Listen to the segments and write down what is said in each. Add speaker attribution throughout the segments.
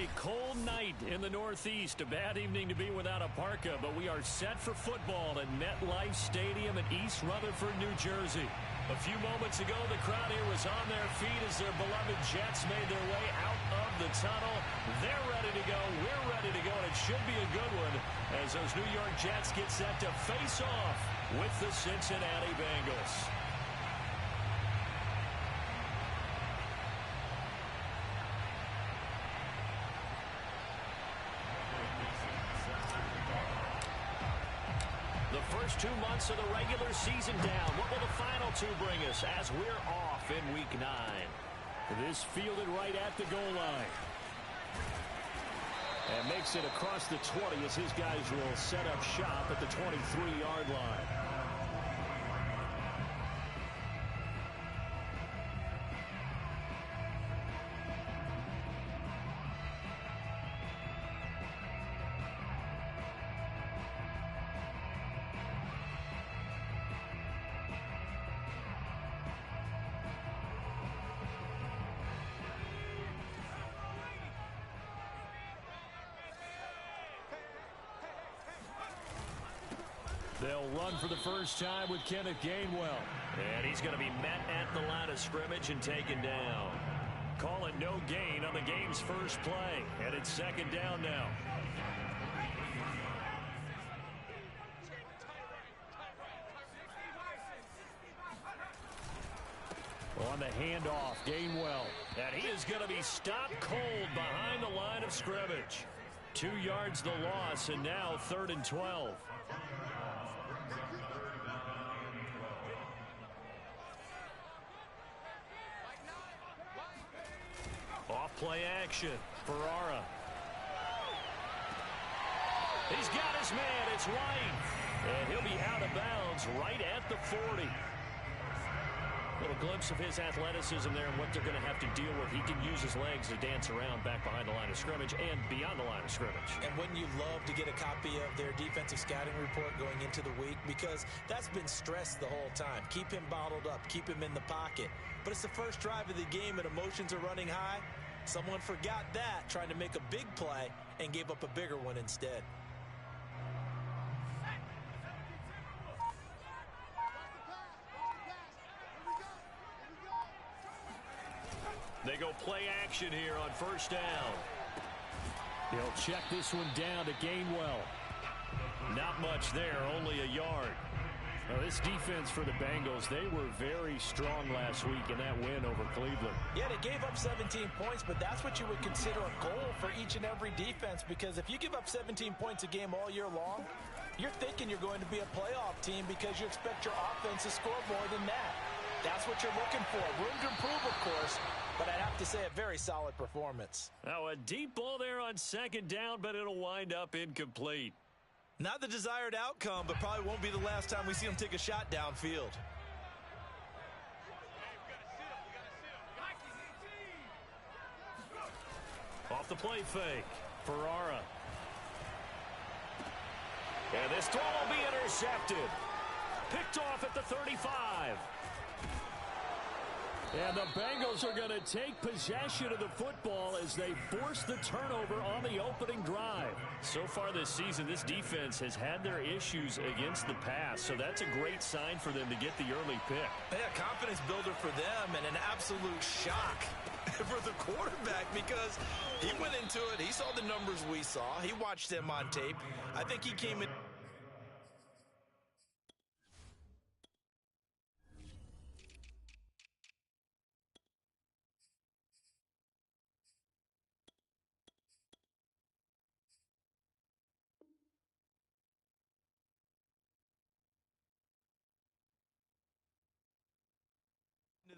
Speaker 1: a cold night in the Northeast. A bad evening to be without a parka, but we are set for football at MetLife Stadium in East Rutherford, New Jersey. A few moments ago, the crowd here was on their feet as their beloved Jets made their way out of the tunnel. They're ready to go. We're ready to go, and it should be a good one as those New York Jets get set to face off with the Cincinnati Bengals. First 2 months of the regular season down. What will the final two bring us as we're off in Week 9? This fielded right at the goal line. And makes it across the 20 as his guys will set up shop at the 23-yard line. They'll run for the first time with Kenneth Gainwell. And he's going to be met at the line of scrimmage and taken down. Call it no gain on the game's first play. And it's second down now. On the handoff, Gainwell. And he is going to be stopped cold behind the line of scrimmage. 2 yards the loss, and now 3rd and 12. Off-play action. Ferrara. He's got his man. It's White. And he'll be out of bounds right at the 40. Little glimpse of his athleticism there and what they're going to have to deal with. He can use his legs to dance around back behind the line of scrimmage and beyond the line of scrimmage.
Speaker 2: And wouldn't you love to get a copy of their defensive scouting report going into the week? Because that's been stressed the whole time. Keep him bottled up. Keep him in the pocket. But it's the first drive of the game and emotions are running high. Someone forgot that, trying to make a big play, and gave up a bigger one instead.
Speaker 1: They go play action here on first down. He'll check this one down to Gainwell. Not much there, only a yard. Now, this defense for the Bengals, they were very strong last week in that win over Cleveland.
Speaker 2: Yeah, they gave up 17 points, but that's what you would consider a goal for each and every defense, because if you give up 17 points a game all year long, you're thinking you're going to be a playoff team because you expect your offense to score more than that. That's what you're looking for. Room to improve, of course, but I'd have to say a very solid performance.
Speaker 1: Now, a deep ball there on second down, but it'll wind up incomplete.
Speaker 2: Not the desired outcome, but probably won't be the last time we see him take a shot downfield.
Speaker 1: Off the play fake, Ferrara. And this throw will be intercepted. Picked off at the 35. And the Bengals are going to take possession of the football as they force the turnover on the opening drive. So far this season, this defense has had their issues against the pass, so that's a great sign for them to get the early pick.
Speaker 2: Yeah, confidence builder for them and an absolute shock for the quarterback because he went into it. He saw the numbers we saw. He watched them on tape. I think he came in.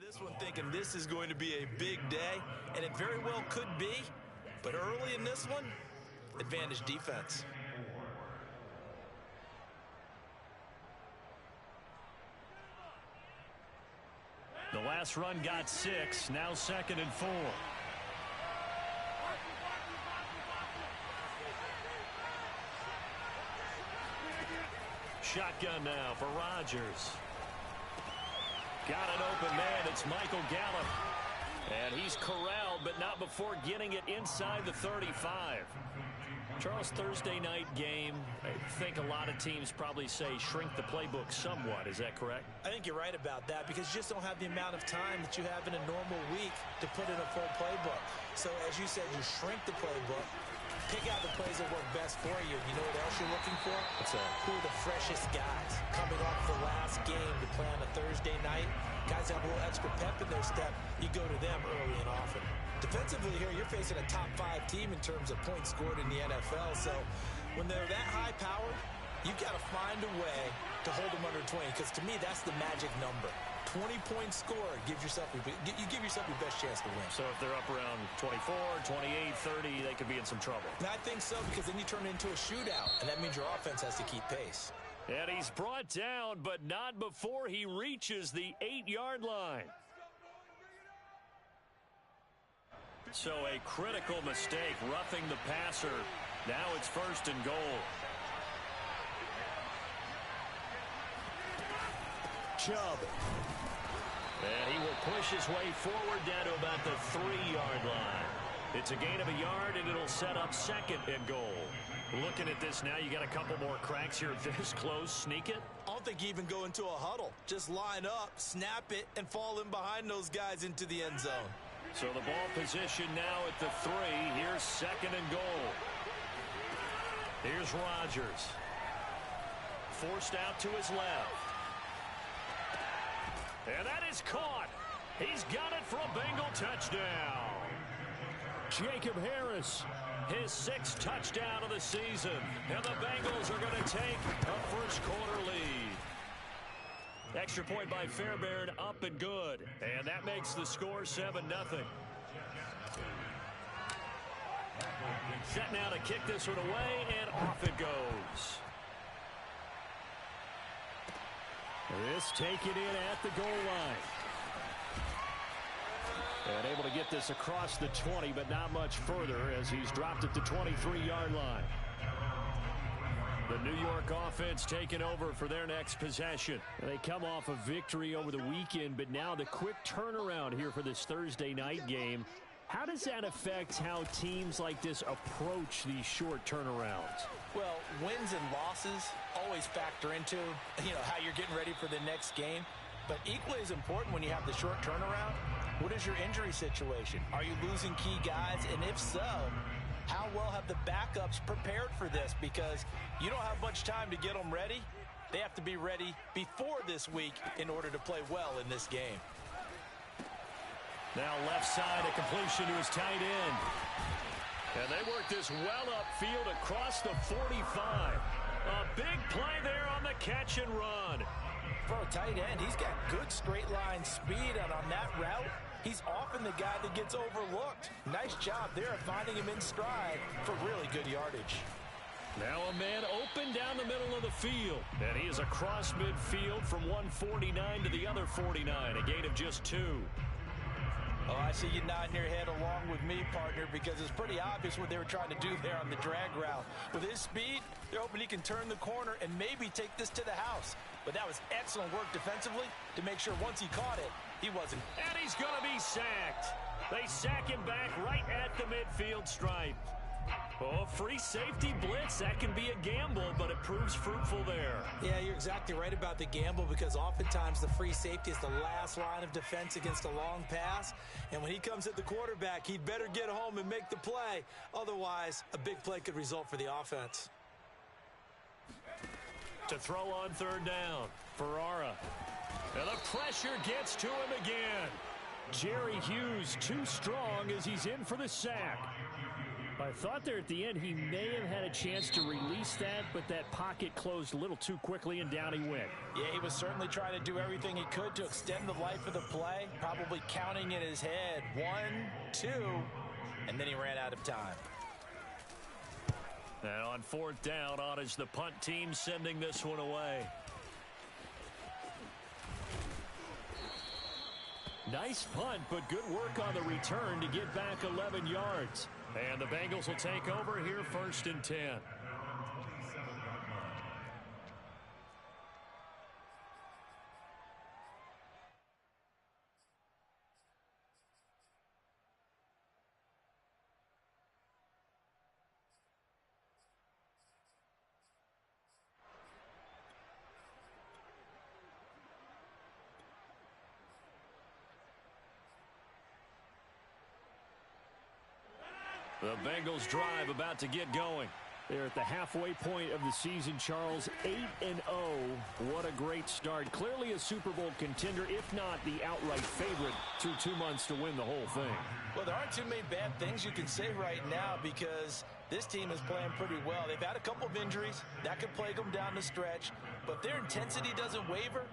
Speaker 2: This one thinking this is going to be a big day, and it very well could be, but early in this one, advantage defense.
Speaker 1: The last run got 6, now 2nd and 4. Shotgun now for Rodgers. Got an open man. It's Michael Gallup. And he's corralled, but not before getting it inside the 35. Charles, Thursday night game, I think a lot of teams probably say shrink the playbook somewhat. Is that correct?
Speaker 2: I think you're right about that because you just don't have the amount of time that you have in a normal week to put in a full playbook. So as you said, you shrink the playbook, pick out the plays that work best for you. You know what else you're looking for?
Speaker 1: What's that?
Speaker 2: Who are the freshest guys coming off the last game to play on a Thursday night? Guys have a little extra pep in their step. You go to them early and often. Defensively here, you're facing a top-5 team in terms of points scored in the NFL. So when they're that high-powered, you've got to find a way to hold them under 20. Because to me, that's the magic number. 20 points scored, you give yourself your best chance to win.
Speaker 1: So if they're up around 24, 28, 30, they could be in some trouble.
Speaker 2: And I think so, because then you turn it into a shootout, and that means your offense has to keep pace.
Speaker 1: And he's brought down, but not before he reaches the 8-yard line. So a critical mistake, roughing the passer. Now it's 1st and goal. Chubb. And he will push his way forward down to about the 3-yard line. It's a gain of a yard, and it'll set up 2nd and goal. Looking at this now, you got a couple more cracks here this close. Sneak it?
Speaker 2: I don't think you even go into a huddle. Just line up, snap it, and fall in behind those guys into the end zone.
Speaker 1: So the ball position now at the 3. Here's 2nd and goal. Here's Rodgers. Forced out to his left. And that is caught. He's got it for a Bengal touchdown. Jacob Harris, his 6th touchdown of the season. And the Bengals are going to take a first-quarter lead. Extra point by Fairbairn, up and good. And that makes the score 7-0. Set now to kick this one away, and off it goes. This taken in at the goal line. And able to get this across the 20, but not much further as he's dropped at the 23-yard line. The New York offense taking over for their next possession. They come off a victory over the weekend, but now the quick turnaround here for this Thursday night game. How does that affect how teams like this approach these short turnarounds?
Speaker 2: Well, wins and losses always factor into, how you're getting ready for the next game. But equally as important when you have the short turnaround, what is your injury situation? Are you losing key guys? And if so, how well have the backups prepared for this? Because you don't have much time to get them ready. They have to be ready before this week in order to play well in this game.
Speaker 1: Now left side, a completion to his tight end. And they work this well upfield across the 45. A big play there on the catch and run.
Speaker 2: For a tight end, he's got good straight line speed, and on that route, he's often the guy that gets overlooked. Nice job there of finding him in stride for really good yardage.
Speaker 1: Now a man open down the middle of the field. And he is across midfield from 149 to the other 49, a gain of just 2.
Speaker 2: Oh, I see you nodding your head along with me, partner, because it's pretty obvious what they were trying to do there on the drag route. With his speed, they're hoping he can turn the corner and maybe take this to the house. But that was excellent work defensively to make sure once he caught it, he wasn't.
Speaker 1: And he's going to be sacked. They sack him back right at the midfield stripe. Oh, free safety blitz, that can be a gamble, but it proves fruitful there.
Speaker 2: Yeah, you're exactly right about the gamble because oftentimes the free safety is the last line of defense against a long pass. And when he comes at the quarterback, he'd better get home and make the play. Otherwise, a big play could result for the offense.
Speaker 1: To throw on 3rd down, Ferrara. And the pressure gets to him again. Jerry Hughes too strong as he's in for the sack. I thought there at the end he may have had a chance to release that, but that pocket closed a little too quickly, and down he went.
Speaker 2: Yeah, he was certainly trying to do everything he could to extend the life of the play, probably counting in his head 1, 2, and then he ran out of time.
Speaker 1: And on 4th down, on is the punt team sending this one away. Nice punt, but good work on the return to get back 11 yards. And the Bengals will take over here 1st and 10. The Bengals drive about to get going.
Speaker 3: They're at the halfway point of the season, Charles. 8-0. What a great start. Clearly a Super Bowl contender, if not the outright favorite, through 2 months to win the whole thing.
Speaker 2: Well, there aren't too many bad things you can say right now because this team is playing pretty well. They've had a couple of injuries. That could plague them down the stretch. But their intensity doesn't waver.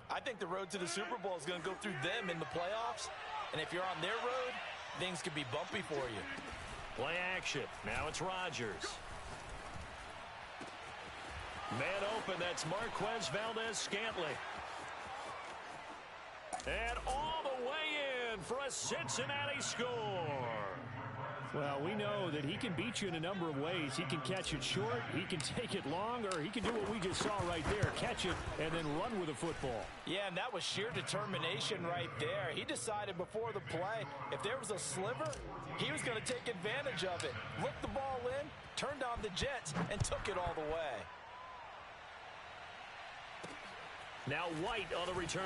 Speaker 2: I think the road to the Super Bowl is going to go through them in the playoffs. And if you're on their road, things could be bumpy for you.
Speaker 1: Play action. Now it's Rodgers. Man open, that's Marquez Valdez-Scantling. And all the way in for a Cincinnati score.
Speaker 3: Well, we know that he can beat you in a number of ways. He can catch it short, he can take it long, or he can do what we just saw right there, catch it and then run with the football.
Speaker 2: Yeah, and that was sheer determination right there. He decided before the play, if there was a sliver, he was going to take advantage of it. Looked the ball in, turned on the Jets, and took it all the way.
Speaker 1: Now White on the return.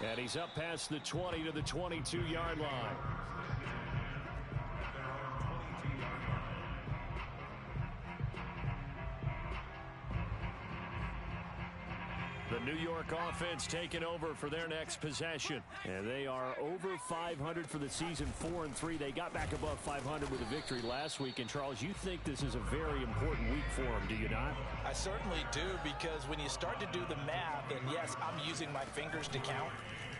Speaker 3: And he's up past the 20 to the 22-yard line.
Speaker 1: The New York offense taking over for their next possession.
Speaker 3: And they are over 500 for the season, 4-3. They got back above 500 with a victory last week. And, Charles, you think this is a very important week for them, do you not?
Speaker 2: I certainly do, because when you start to do the math, and yes, I'm using my fingers to count.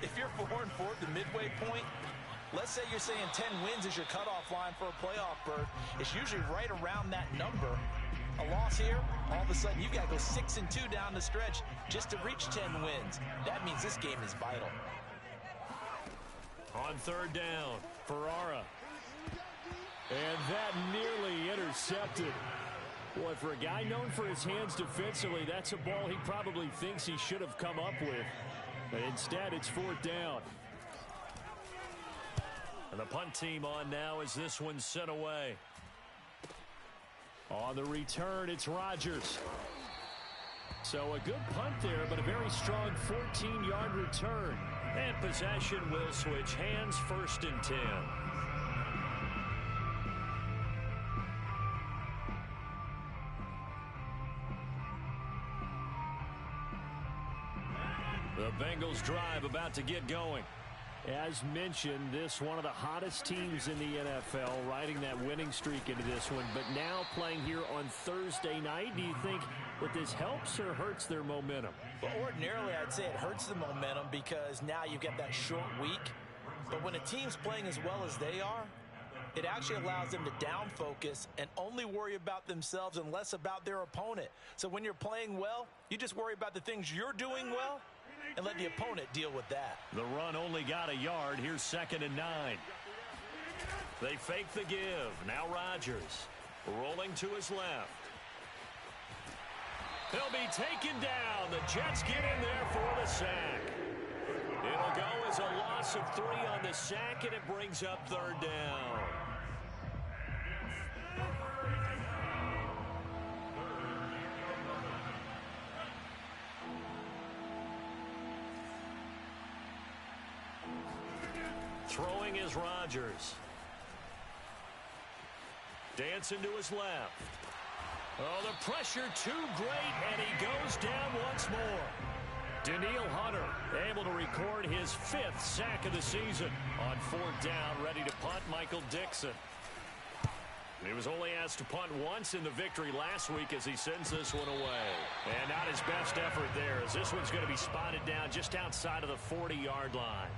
Speaker 2: If you're 4-4 at the midway point, let's say you're saying 10 wins is your cutoff line for a playoff berth. It's usually right around that number. A loss here, all of a sudden you've got to go 6-2 down the stretch just to reach 10 wins. That means this game is vital.
Speaker 1: On third down, Ferrara.
Speaker 3: And that nearly intercepted. Boy, for a guy known for his hands defensively, that's a ball he probably thinks he should have come up with. But instead, it's fourth down.
Speaker 1: And the punt team on now as this one's sent away.
Speaker 3: On the return, it's Rodgers. So a good punt there, but a very strong 14-yard return.
Speaker 1: And possession will switch hands, 1st and 10. The Bengals drive about to get going.
Speaker 3: As mentioned, this one of the hottest teams in the NFL, riding that winning streak into this one, but now playing here on Thursday night. Do you think that this helps or hurts their momentum?
Speaker 2: Well, ordinarily, I'd say it hurts the momentum because now you get that short week. But when a team's playing as well as they are, it actually allows them to down focus and only worry about themselves and less about their opponent. So when you're playing well, you just worry about the things you're doing well and let the opponent deal with that.
Speaker 1: The run only got a yard. Here's 2nd and 9. They fake the give. Now Rodgers rolling to his left. He'll be taken down. The Jets get in there for the sack. It'll go as a loss of 3 on the sack, and it brings up 3rd down. Throwing is Rodgers. Dancing to his left. Oh, the pressure too great, and he goes down once more. Danielle Hunter able to record his 5th sack of the season. On 4th down, ready to punt, Michael Dixon. He was only asked to punt once in the victory last week as he sends this one away. And not his best effort there, as this one's going to be spotted down just outside of the 40-yard line.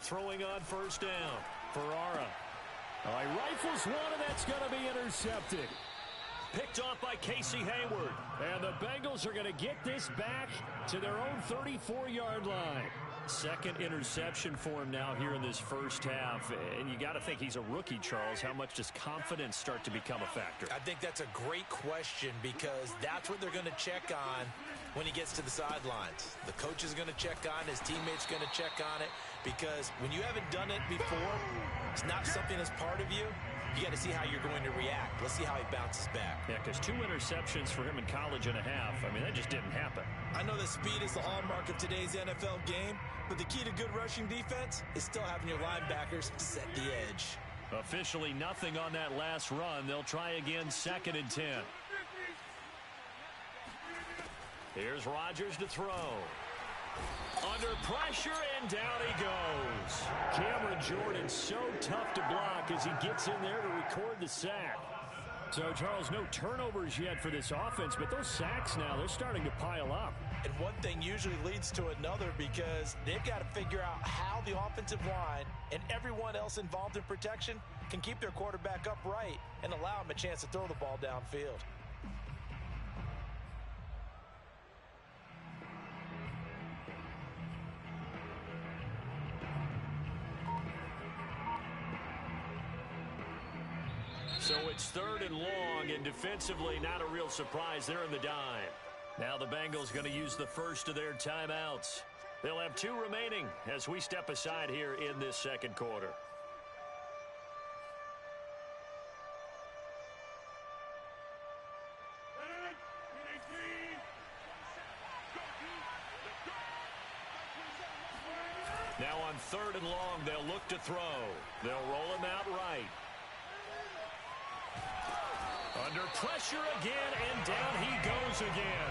Speaker 1: Throwing on 1st down. Ferrara.
Speaker 3: Oh, he rifles one, and that's going to be intercepted.
Speaker 1: Picked off by Casey Hayward.
Speaker 3: And the Bengals are going to get this back to their own 34-yard line.
Speaker 1: Second interception for him now here in this first half. And you got to think he's a rookie, Charles. How much does confidence start to become a factor?
Speaker 2: I think that's a great question because that's what they're going to check on when he gets to the sidelines. The coach is going to check on it. His teammates going to check on it because when you haven't done it before, it's not something that's part of you. You got to see how you're going to react. Let's see how he bounces back.
Speaker 1: Yeah, because 2 interceptions for him in college and a half. I mean, that just didn't happen.
Speaker 2: I know that speed is the hallmark of today's NFL game, but the key to good rushing defense is still having your linebackers set the edge.
Speaker 1: Officially nothing on that last run. They'll try again, 2nd and 10. Here's Rodgers to throw. Under pressure, and down he goes. Cameron Jordan so tough to block as he gets in there to record the sack. So, Charles, no turnovers yet for this offense, but those sacks now, they're starting to pile up.
Speaker 2: And one thing usually leads to another because they've got to figure out how the offensive line and everyone else involved in protection can keep their quarterback upright and allow him a chance to throw the ball downfield.
Speaker 1: So it's 3rd and long, and defensively, not a real surprise. They're in the dime. Now the Bengals going to use the first of their timeouts. They'll have 2 remaining as we step aside here in this second quarter. Now on 3rd and long, they'll look to throw. They'll roll him out right. Under pressure again, and down he goes again.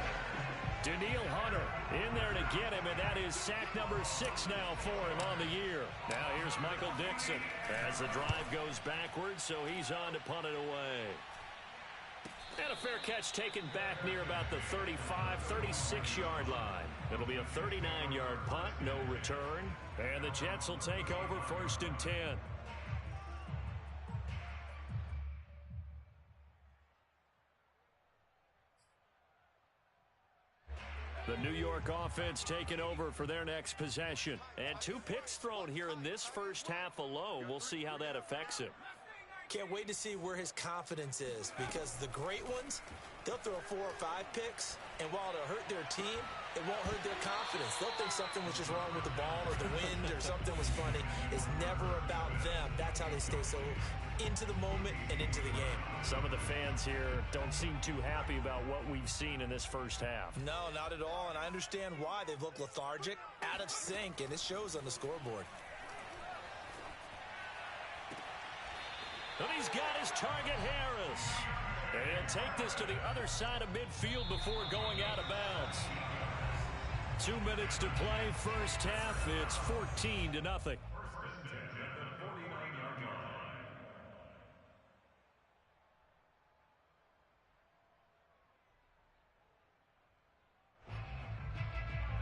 Speaker 1: Daniil Hunter in there to get him, and that is sack number 6 now for him on the year. Now here's Michael Dixon as the drive goes backwards, so he's on to punt it away. And a fair catch taken back near about the 35, 36-yard line. It'll be a 39-yard punt, no return. And the Jets will take over 1st and 10. The New York offense taking over for their next possession. And 2 picks thrown here in this first half alone. We'll see how that affects him.
Speaker 2: Can't wait to see where his confidence is because the great ones, they'll throw 4 or 5 picks, and while it'll hurt their team, it won't hurt their confidence. They'll think something was just wrong with the ball or the wind or something was funny. It's never about them. That's how they stay so into the moment and into the game.
Speaker 1: Some of the fans here don't seem too happy about what we've seen in this first half.
Speaker 2: No, not at all, and I understand why. They've looked lethargic, out of sync, and it shows on the scoreboard.
Speaker 1: And he's got his target, Harris. And he'll take this to the other side of midfield before going out of bounds. 2 minutes to play, first half. It's 14-0.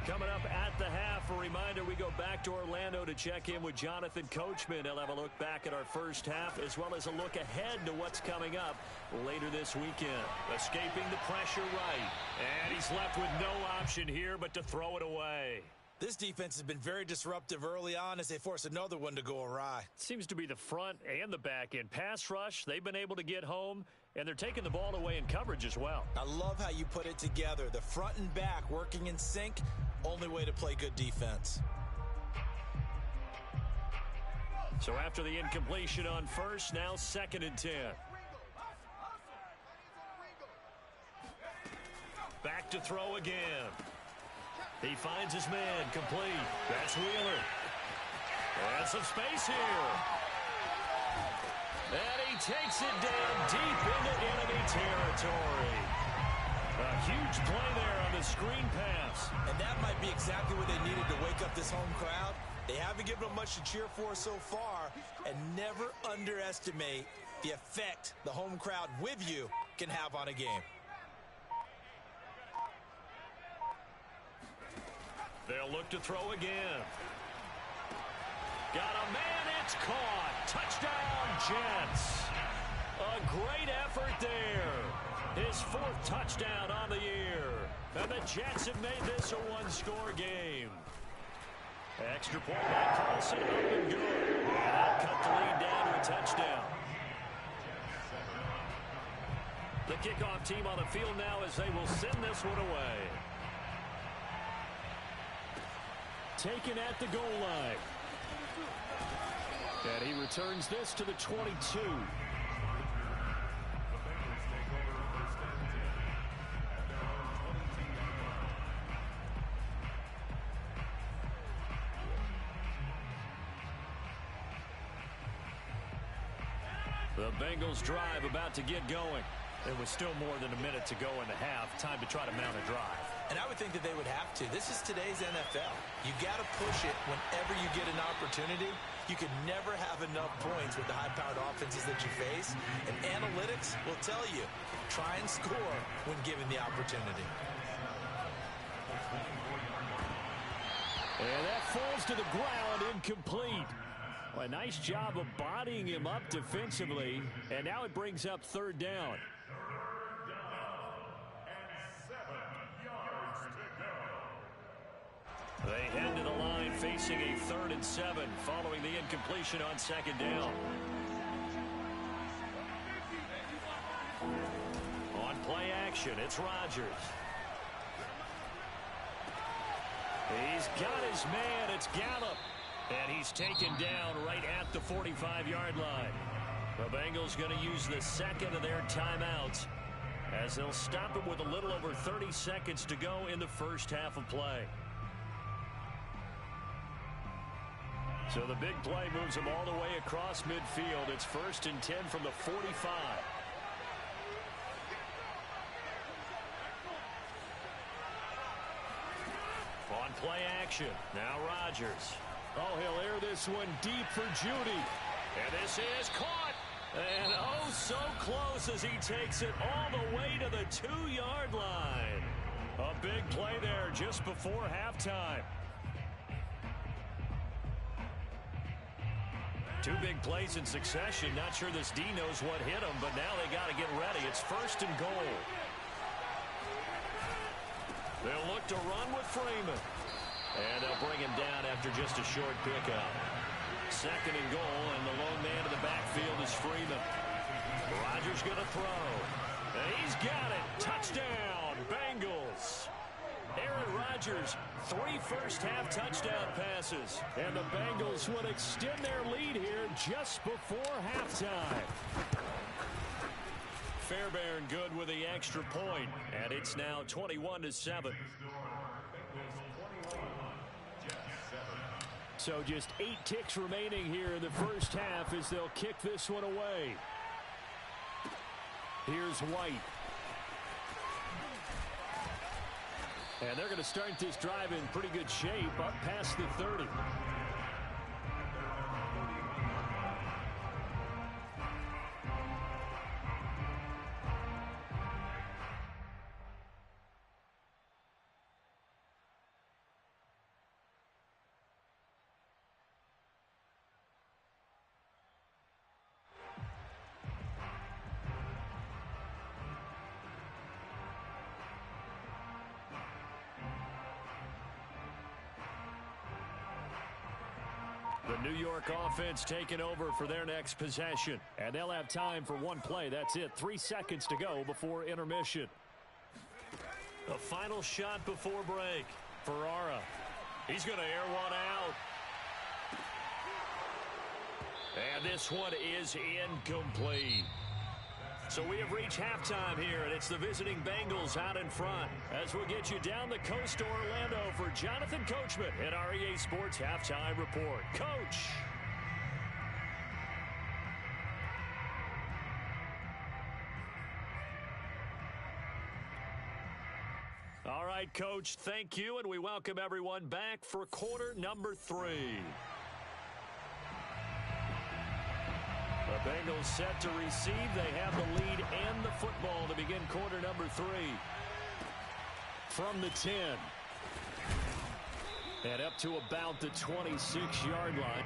Speaker 1: Coming up at the half, a reminder, we go back to Orlando to check in with Jonathan Coachman. He'll have a look back at our first half as well as a look ahead to what's coming up later this weekend. Escaping the pressure right. And he's left with no option here but to throw it away.
Speaker 2: This defense has been very disruptive early on as they force another one to go awry.
Speaker 1: Seems to be the front and the back end. Pass rush, they've been able to get home, and they're taking the ball away in coverage as well.
Speaker 2: I love how you put it together. The front and back working in sync, only way to play good defense.
Speaker 1: So after the incompletion on first, now 2nd and 10. Back to throw again. He finds his man, complete. That's Wheeler. And some space here. And he takes it down deep into enemy territory. A huge play there on the screen pass.
Speaker 2: And that might be exactly what they needed to wake up this home crowd. They haven't given them much to cheer for so far. And never underestimate the effect the home crowd with you can have on a game.
Speaker 1: They'll look to throw again. Got a man, it's caught. Touchdown, Jets. A great effort there. His 4th touchdown on the year. And the Jets have made this a 1-score game. Extra point by Carlson, up and good. And that'll cut the lead down to a touchdown. The kickoff team on the field now as they will send this one away. Taken at the goal line. And he returns this to the 22. The Bengals drive about to get going. There was still more than a minute to go in the half. Time to try to mount a drive.
Speaker 2: And I would think that they would have to. This is today's NFL. You got to push it whenever you get an opportunity. You can never have enough points with the high-powered offenses that you face. And analytics will tell you, try and score when given the opportunity.
Speaker 3: And that falls to the ground, incomplete. Well, a nice job of bodying him up defensively. And now it brings up third down.
Speaker 1: They head to the line facing a 3rd and 7 following the incompletion on 2nd down. On play action, it's Rodgers. He's got his man, it's Gallup. And he's taken down right at the 45-yard line. The Bengals going to use the second of their timeouts as they'll stop him with a little over 30 seconds to go in the first half of play. So the big play moves him all the way across midfield. It's 1st and 10 from the 45. On play action, now Rodgers.
Speaker 3: Oh, he'll air this one deep for Judy.
Speaker 1: And this is caught. And oh, so close as he takes it all the way to the 2-yard line. A big play there just before halftime. Two big plays in succession. Not sure this D knows what hit him, but now they got to get ready. It's 1st and goal. They'll look to run with Freeman. And they'll bring him down after just a short pickup. 2nd and goal, and the lone man in the backfield is Freeman. Rodgers going to throw. And he's got it. Touchdown, Bengals. Aaron Rodgers, 3 first-half touchdown passes. And the Bengals would extend their lead here just before halftime. Fairbairn good with the extra point, and it's now 21-7.
Speaker 3: So just 8 ticks remaining here in the first half as they'll kick this one away. Here's White. And they're going to start this drive in pretty good shape up past the 30.
Speaker 1: The New York offense taking over for their next possession.
Speaker 3: And they'll have time for one play. That's it. 3 seconds to go before intermission.
Speaker 1: The final shot before break. Ferrara. He's going to air one out. And this one is incomplete. So we have reached halftime here, and it's the visiting Bengals out in front. As we'll get you down the coast to Orlando for Jonathan Coachman at our EA Sports Halftime Report. Coach. All right, Coach, thank you, and we welcome everyone back for quarter number 3. The Bengals set to receive. They have the lead and the football to begin quarter number 3.
Speaker 3: From the 10. And up to about the 26-yard line.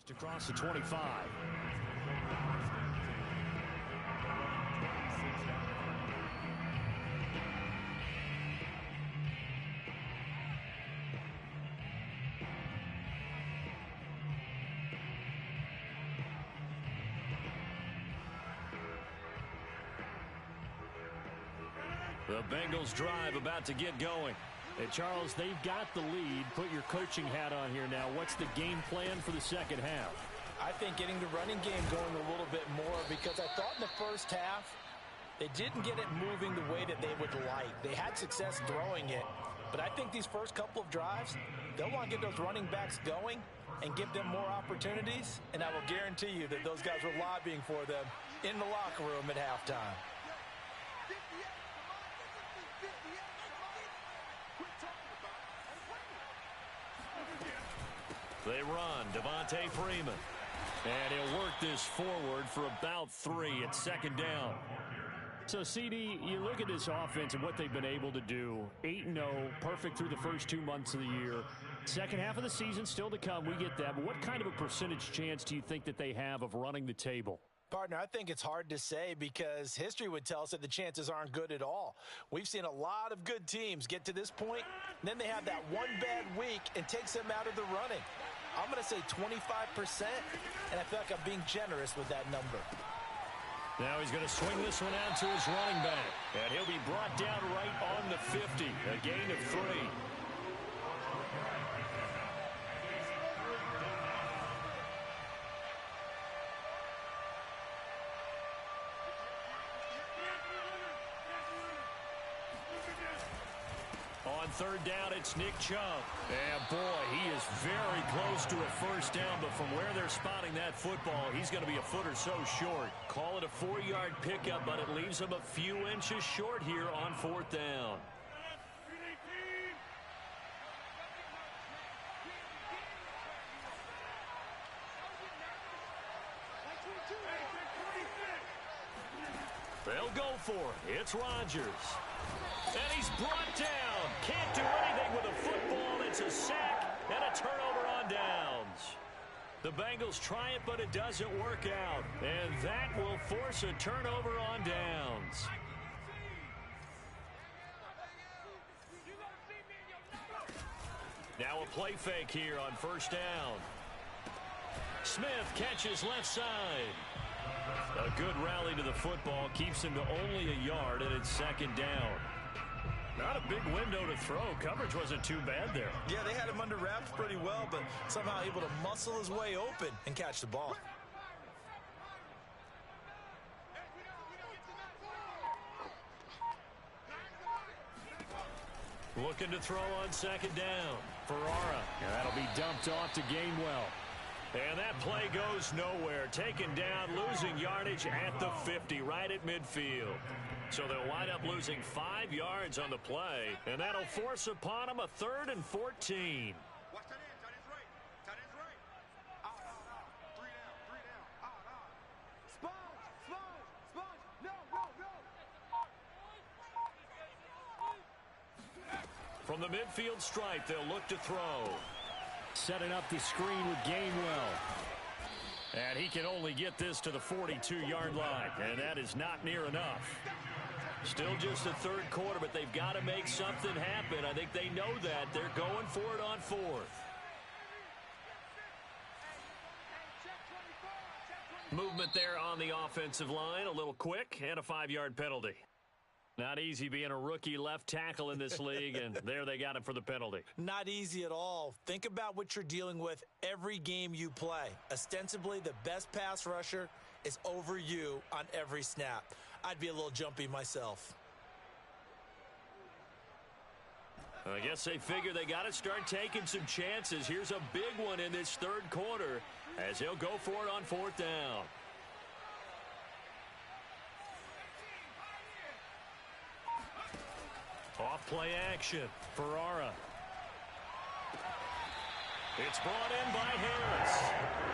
Speaker 3: Across the 25.
Speaker 1: The Bengals drive about to get going.
Speaker 3: Hey, Charles, they've got the lead. Put your coaching hat on here now. What's the game plan for the second half?
Speaker 2: I think getting the running game going a little bit more, because I thought in the first half they didn't get it moving the way that they would like. They had success throwing it, but I think these first couple of drives, they'll want to get those running backs going and give them more opportunities, and I will guarantee you that those guys were lobbying for them in the locker room at halftime.
Speaker 1: They run, Devontae Freeman. And he'll work this forward for about 3. It's second down.
Speaker 3: So, CD, you look at this offense and what they've been able to do. 8-0, perfect through the first 2 months of the year. Second half of the season still to come. We get that. But what kind of a percentage chance do you think that they have of running the table?
Speaker 2: Partner, I think it's hard to say, because history would tell us that the chances aren't good at all. We've seen a lot of good teams get to this point, and then they have that one bad week and takes them out of the running. I'm going to say 25%, and I feel like I'm being generous with that number.
Speaker 1: Now he's going to swing this one out to his running back, and he'll be brought down right on the 50, a gain of 3. On third down, it's Nick Chubb. And boy, he is very close to a first down, but from where they're spotting that football, he's going to be a foot or so short. Call it a 4-yard pickup, but it leaves him a few inches short here on fourth down. They'll go for it. It's Rodgers. And he's brought down. Can't do anything with a football. It's a sack and a turnover on downs. The Bengals try it, but it doesn't work out. And that will force a turnover on downs. Now a play fake here on first down. Smith catches left side. A good rally to the football keeps him to only a yard, and it's second down. Not a big window to throw. Coverage wasn't too bad there.
Speaker 2: Yeah, they had him under wraps pretty well, but somehow able to muscle his way open and catch the ball.
Speaker 1: Looking to throw on second down. Ferrara.
Speaker 3: And that'll be dumped off to Gainwell.
Speaker 1: And that play goes nowhere. Taken down, losing yardage at the 50, right at midfield. So they'll wind up losing 5 yards on the play, and that'll force upon them a 3rd and 14.
Speaker 4: Watch that end, tight end's right. Tight end's right. Out. 3 down. Out. Sponge. No.
Speaker 1: From the midfield stripe, they'll look to throw.
Speaker 3: Setting up the screen with Gainwell.
Speaker 1: And he can only get this to the 42-yard line, and that is not near enough. Still just the third quarter, but they've got to make something happen. I think they know that. They're going for it on fourth. Movement there on the offensive line, a little quick, and a 5-yard penalty. Not easy being a rookie left tackle in this league, and there they got him for the penalty.
Speaker 2: Not easy at all. Think about what you're dealing with every game you play. Ostensibly, the best pass rusher is over you on every snap. I'd be a little jumpy myself.
Speaker 1: I guess they figure they got to start taking some chances. Here's a big one in this third quarter as he'll go for it on fourth down. Off play action. Ferrara. It's brought in by Harris.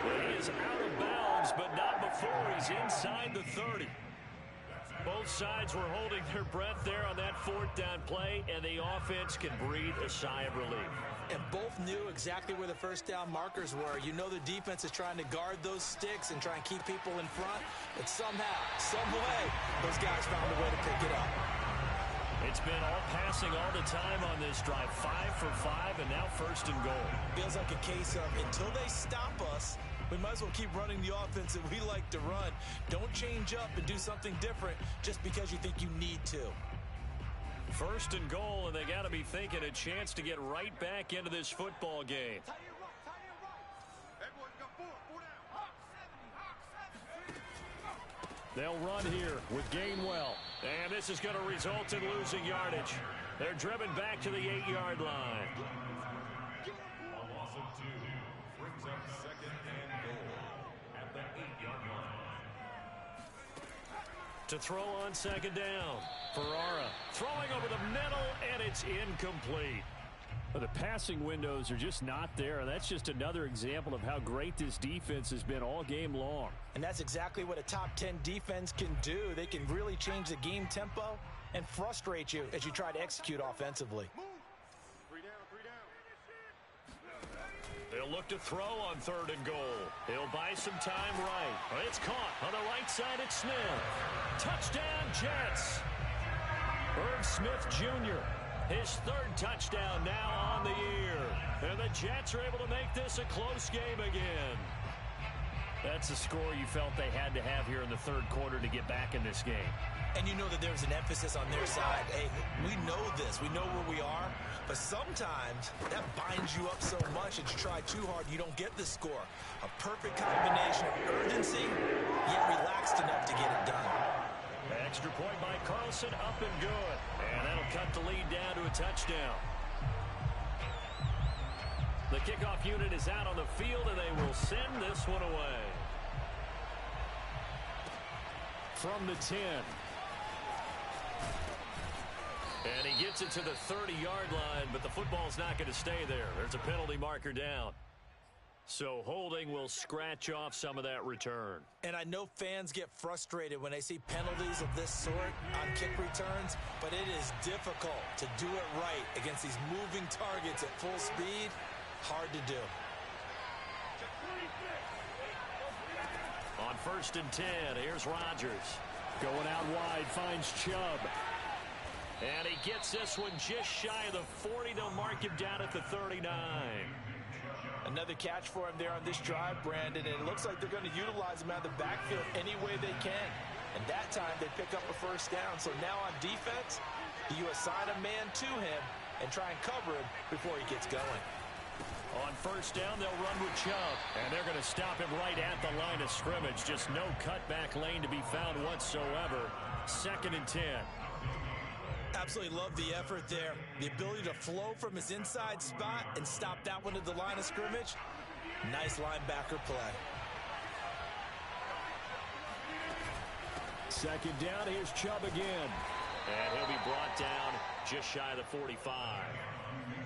Speaker 1: He is out of bounds, but not before he's inside the 30. Both Both sides were holding their breath there on that fourth down play, and the offense can breathe a sigh of relief.
Speaker 2: And both knew exactly where the first down markers were. You know the defense is trying to guard those sticks and try and keep people in front, but somehow, some way, those guys found a way to pick it up.
Speaker 1: It's been all passing all the time on this drive. 5 for 5, and now first and goal.
Speaker 2: Feels like a case of until they stop us, we might as well keep running the offense that we like to run. Don't change up and do something different just because you think you need to.
Speaker 1: First and goal, and they got to be thinking a chance to get right back into this football game. They'll run here with Gainwell. And this is going to result in losing yardage. They're driven back to the 8-yard line.
Speaker 4: A loss of 2 brings up second and goal at the 8-yard line.
Speaker 1: To throw on second down. Ferrara throwing over the middle, and it's incomplete. The passing windows are just not there, and that's just another example of how great this defense has been all game long.
Speaker 2: And that's exactly what a top 10 defense can do. They can really change the game tempo and frustrate you as you try to execute offensively.
Speaker 4: Move. 3 down.
Speaker 1: They'll look to throw on third and goal. He'll buy some time right. It's caught on the right side at Smith. Touchdown, Jets. Irv Smith Jr., his third touchdown now on the year. And the Jets are able to make this a close game again. That's the score you felt they had to have here in the third quarter to get back in this game.
Speaker 2: And you know that there's an emphasis on their side. Hey, we know this. We know where we are. But sometimes that binds you up so much that you try too hard, you don't get the score. A perfect combination of urgency, yet relaxed enough to get it done.
Speaker 1: Extra point by Carlson, up and good. And that'll cut the lead down to a touchdown. The kickoff unit is out on the field, and they will send this one away. From the 10. And he gets it to the 30-yard line, but the football's not going to stay there. There's a penalty marker down. So holding will scratch off some of that return.
Speaker 2: And I know fans get frustrated when they see penalties of this sort on kick returns, but it is difficult to do it right against these moving targets at full speed. Hard to do.
Speaker 1: On first and 10, here's Rodgers. Going out wide, finds Chubb. And he gets this one just shy of the 40. They'll mark him down at the 39.
Speaker 2: Another catch for him there on this drive, Brandon, and it looks like they're going to utilize him out of the backfield any way they can. And that time they pick up a first down. So now on defense, you assign a man to him and try and cover him before he gets going.
Speaker 1: On first down, they'll run with Chubb. And they're going to stop him right at the line of scrimmage. Just no cutback lane to be found whatsoever. Second and 10.
Speaker 2: Absolutely love the effort there. The ability to flow from his inside spot and stop that one at the line of scrimmage. Nice linebacker play.
Speaker 1: Second down, here's Chubb again. And he'll be brought down just shy of the 45.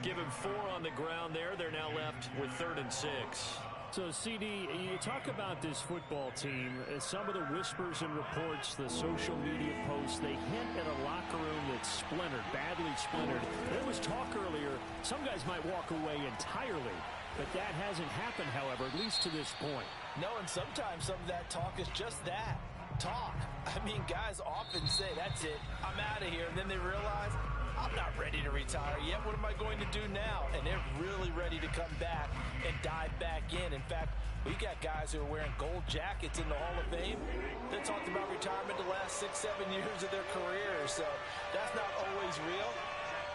Speaker 1: Give him 4 on the ground there. They're now left with 3rd and 6.
Speaker 3: So, CD, you talk about this football team. Some of the whispers and reports, the social media posts, they hint at a locker room that's splintered, badly splintered. There was talk earlier, some guys might walk away entirely. But that hasn't happened, however, at least to this point.
Speaker 2: No, and sometimes some of that talk is just that, talk. I mean, guys often say, that's it, I'm out of here. And then they realize, I'm not ready to retire yet. What am I going to do now? And they're really ready to come back and dive back in. In fact, we got guys who are wearing gold jackets in the Hall of Fame that talked about retirement the last 6-7 years of their careers. So that's not always real.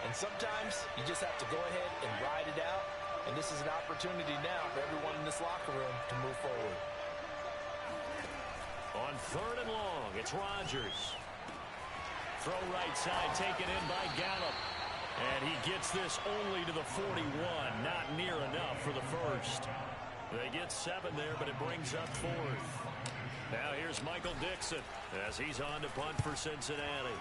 Speaker 2: And sometimes you just have to go ahead and ride it out. And this is an opportunity now for everyone in this locker room to move forward.
Speaker 1: On 3rd and long, it's Rodgers. Throw right side, taken in by Gallup. And he gets this only to the 41. Not near enough for the first. They get 7 there, but it brings up 4th. Now here's Michael Dixon as he's on to punt for Cincinnati.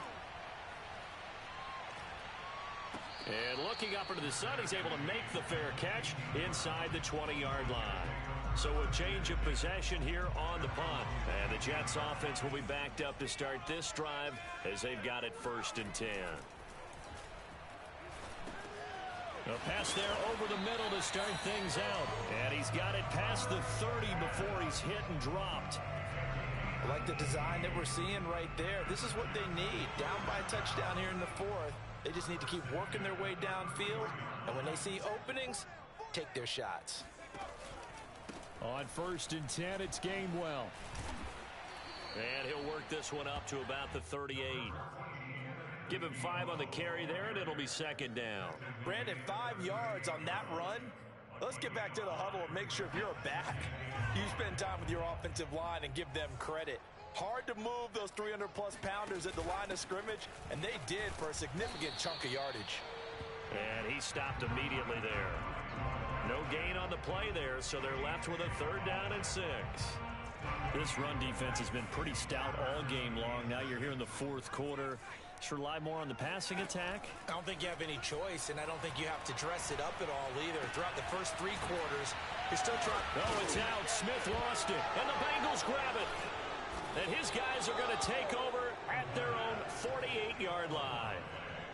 Speaker 1: And looking up into the sun, he's able to make the fair catch inside the 20-yard line. So a change of possession here on the punt. And the Jets offense will be backed up to start this drive as they've got it 1st and 10. A pass there over the middle to start things out. And he's got it past the 30 before he's hit and dropped.
Speaker 2: I like the design that we're seeing right there. This is what they need. Down by a touchdown here in the 4th. They just need to keep working their way downfield. And when they see openings, take their shots.
Speaker 3: On 1st and 10, it's Gainwell.
Speaker 1: And he'll work this one up to about the 38. Give him 5 on the carry there, and it'll be 2nd down.
Speaker 2: Brandon, 5 yards on that run. Let's get back to the huddle and make sure if you're a back, you spend time with your offensive line and give them credit. Hard to move those 300-plus pounders at the line of scrimmage, and they did for a significant chunk of yardage.
Speaker 1: And he stopped immediately there. No gain on the play there, so they're left with a 3rd down and 6.
Speaker 3: This run defense has been pretty stout all game long. Now you're here in the 4th quarter. Should rely more on the passing attack?
Speaker 2: I don't think you have any choice, and I don't think you have to dress it up at all either. Throughout the first 3 quarters, you're still trying.
Speaker 1: Oh, it's out. Smith lost it, and the Bengals grab it. And his guys are going to take over at their own 48-yard line.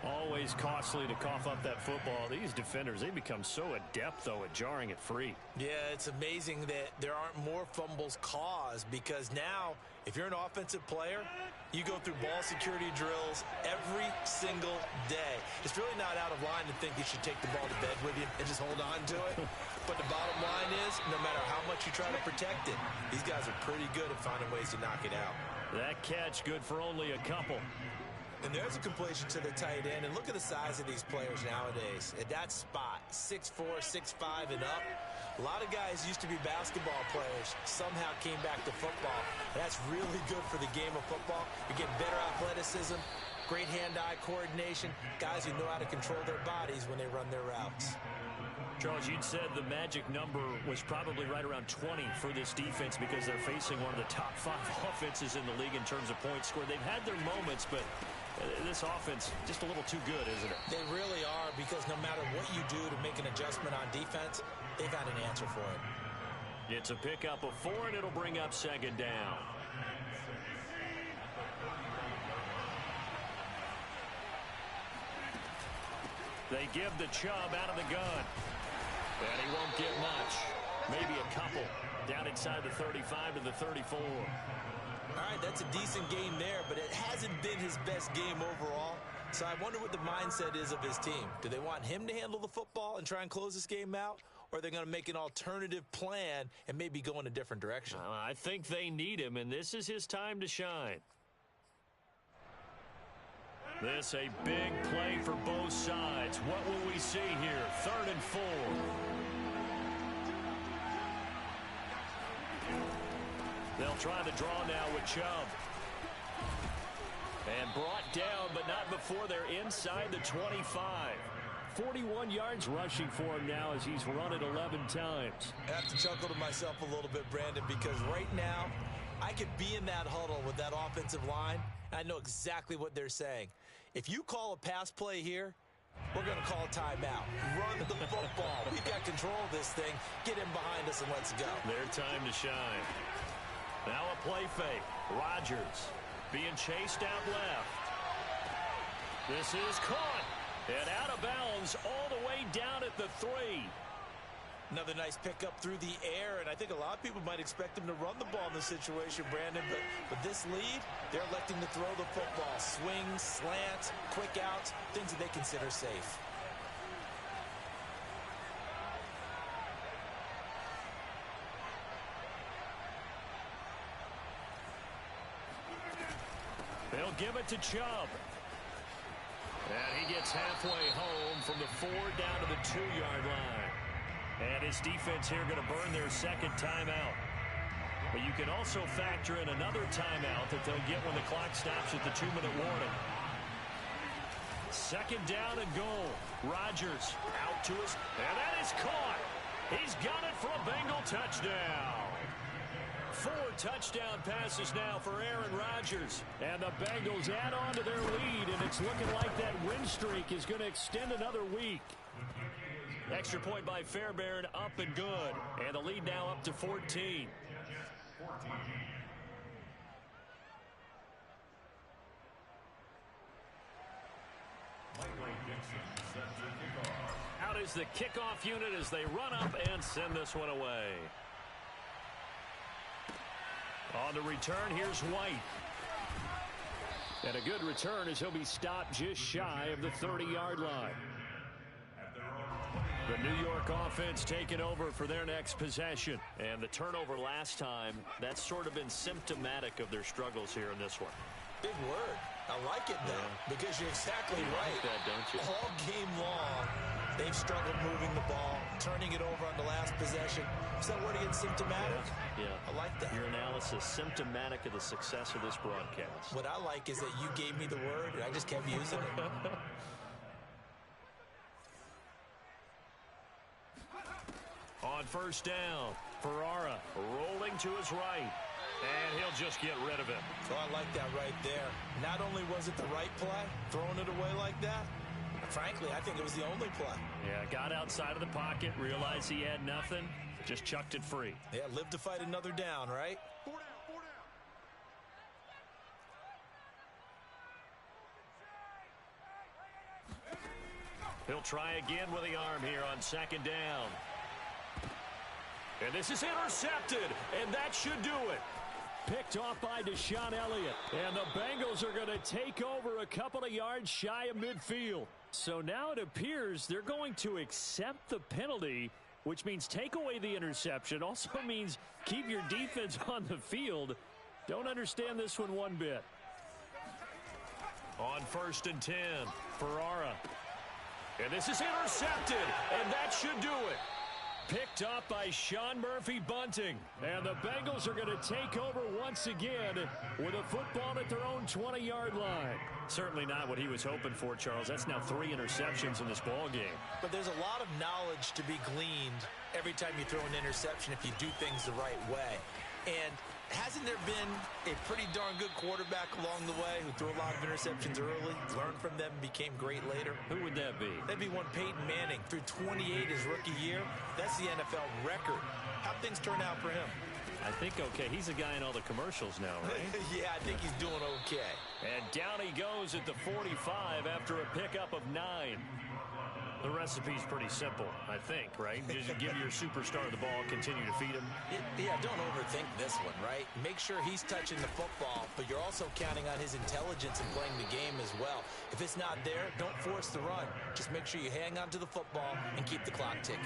Speaker 3: Always costly to cough up that football. These defenders, they become so adept, though, at jarring it free.
Speaker 2: Yeah, it's amazing that there aren't more fumbles caused, because now, if you're an offensive player, you go through ball security drills every single day. It's really not out of line to think you should take the ball to bed with you and just hold on to it. But the bottom line is, no matter how much you try to protect it, these guys are pretty good at finding ways to knock it out.
Speaker 1: That catch good for only a couple.
Speaker 2: And there's a completion to the tight end. And look at the size of these players nowadays. At that spot, 6'4", 6'5", and up. A lot of guys used to be basketball players, somehow came back to football. That's really good for the game of football. You're getting better athleticism, great hand-eye coordination, guys who know how to control their bodies when they run their routes.
Speaker 1: Charles, you'd said the magic number was probably right around 20 for this defense because they're facing one of the top 5 offenses in the league in terms of points scored. They've had their moments, but this offense just a little too good, isn't it?
Speaker 2: They really are, because no matter what you do to make an adjustment on defense, they've got an answer for it.
Speaker 1: It's a pickup of 4, and it'll bring up 2nd down. They give the Chubb out of the gun. And he won't get much. Maybe a couple. Down inside the 35 to the 34.
Speaker 2: All right, that's a decent game there, but it hasn't been his best game overall. So I wonder what the mindset is of his team. Do they want him to handle the football and try and close this game out? Or are they going to make an alternative plan and maybe go in a different direction?
Speaker 1: I think they need him, and this is his time to shine. This a big play for both sides. What will we see here? 3rd and 4. They'll try the draw now with Chubb. And brought down, but not before they're inside the 25.
Speaker 3: 41 yards rushing for him now as he's run it 11 times.
Speaker 2: I have to chuckle to myself a little bit, Brandon, because right now I could be in that huddle with that offensive line. I know exactly what they're saying. If you call a pass play here, we're going to call a timeout. Run the football. We've got control of this thing. Get in behind us and let's go.
Speaker 1: Their time to shine. Now a play fake. Rodgers being chased out left. This is caught. And out of bounds all the way down at the 3.
Speaker 2: Another nice pickup through the air, and I think a lot of people might expect him to run the ball in this situation, Brandon, but with this lead, they're electing to throw the football. Swings, slants, quick outs, things that they consider safe.
Speaker 1: They'll give it to Chubb. And he gets halfway home from the 4 down to the 2-yard line. And his defense here going to burn their 2nd timeout. But you can also factor in another timeout that they'll get when the clock stops at the 2-minute warning. 2nd down and goal. Rodgers out to us. And that is caught. He's got it for a Bengal touchdown. 4 touchdown passes now for Aaron Rodgers. And the Bengals add on to their lead, and it's looking like that win streak is going to extend another week. Extra point by Fairbairn, up and good. And the lead now up to 14. Out is the kickoff unit as they run up and send this one away. On the return, here's White. And a good return as he'll be stopped just shy of the 30-yard line. The New York offense taking over for their next possession. And the turnover last time, that's sort of been symptomatic of their struggles here in this one.
Speaker 2: Big word. I like it, though, because you're exactly right.
Speaker 1: Like that, don't you?
Speaker 2: All game long, they've struggled moving the ball, turning it over on the last possession. Is that word again, symptomatic?
Speaker 1: Yeah.
Speaker 2: I like that.
Speaker 1: Your analysis, symptomatic of the success of this broadcast.
Speaker 2: What I like is that you gave me the word, and I just kept using it.
Speaker 1: On first down, Ferrara rolling to his right. And he'll just get rid of him.
Speaker 2: So I like that right there. Not only was it the right play, throwing it away like that, frankly, I think it was the only play.
Speaker 1: Yeah, got outside of the pocket, realized he had nothing, just chucked it free.
Speaker 2: Yeah, live to fight another down, right?
Speaker 4: 4 down, 4 down.
Speaker 1: He'll try again with the arm here on second down. And this is intercepted, and that should do it. Picked off by Deshaun Elliott. And the Bengals are going to take over a couple of yards shy of midfield. So now it appears they're going to accept the penalty, which means take away the interception. Also means keep your defense on the field. Don't understand this one bit. On first and 10, Ferrara. And this is intercepted, and that should do it. Picked up by Sean Murphy-Bunting. And the Bengals are going to take over once again with a football at their own 20-yard line. Certainly not what he was hoping for, Charles. That's now 3 interceptions in this ball game.
Speaker 2: But there's a lot of knowledge to be gleaned every time you throw an interception if you do things the right way. And hasn't there been a pretty darn good quarterback along the way who threw a lot of interceptions early, learned from them, became great later?
Speaker 1: Who would that be?
Speaker 2: That'd be one Peyton Manning. Threw 28 his rookie year. That's the NFL record. How'd things turn out for him?
Speaker 1: I think okay. He's a guy in all the commercials now, right?
Speaker 2: Yeah, I think he's doing okay.
Speaker 1: And down he goes at the 45 after a pickup of 9. The recipe's pretty simple, I think, right? Just give your superstar the ball, continue to feed him.
Speaker 2: Yeah, don't overthink this one, right? Make sure he's touching the football, but you're also counting on his intelligence in playing the game as well. If it's not there, don't force the run. Just make sure you hang on to the football and keep the clock ticking.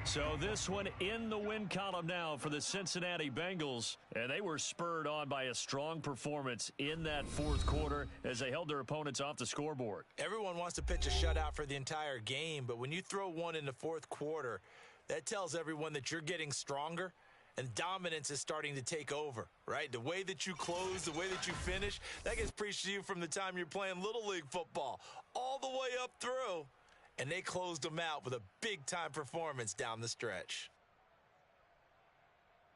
Speaker 1: So this one in the win column now for the Cincinnati Bengals. And they were spurred on by a strong performance in that fourth quarter as they held their opponents off the scoreboard.
Speaker 2: Everyone wants to pitch a shutout for the entire game, but when you throw one in the fourth quarter, that tells everyone that you're getting stronger and dominance is starting to take over, right? The way that you close, the way that you finish, that gets preached to you from the time you're playing Little League football all the way up through. And they closed them out with a big-time performance down the stretch.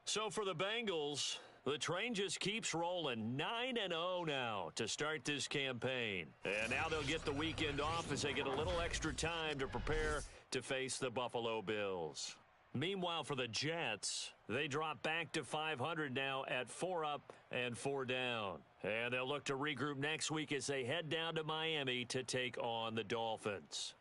Speaker 1: So for the Bengals, the train just keeps rolling. 9-0 now to start this campaign. And now they'll get the weekend off as they get a little extra time to prepare to face the Buffalo Bills. Meanwhile, for the Jets, they drop back to 500 now at 4 up and 4 down. And they'll look to regroup next week as they head down to Miami to take on the Dolphins.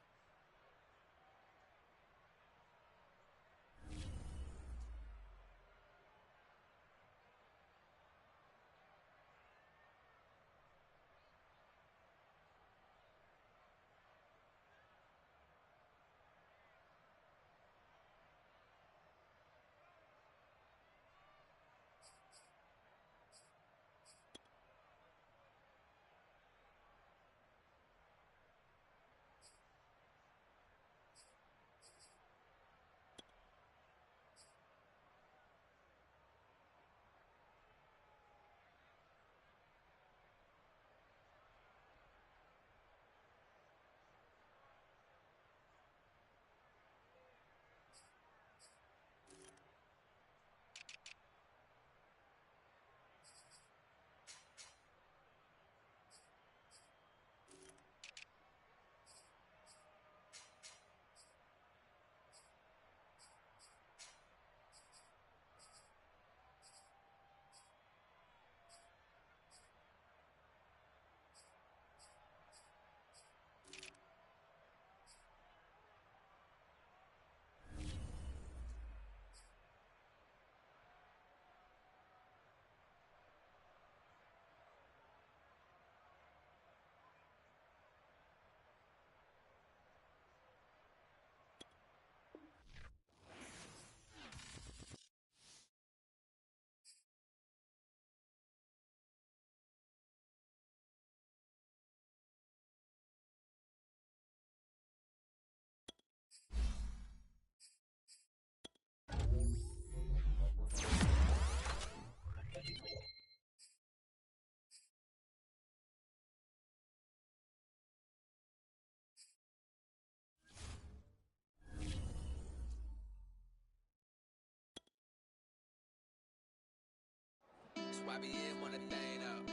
Speaker 5: YBN want a thing up.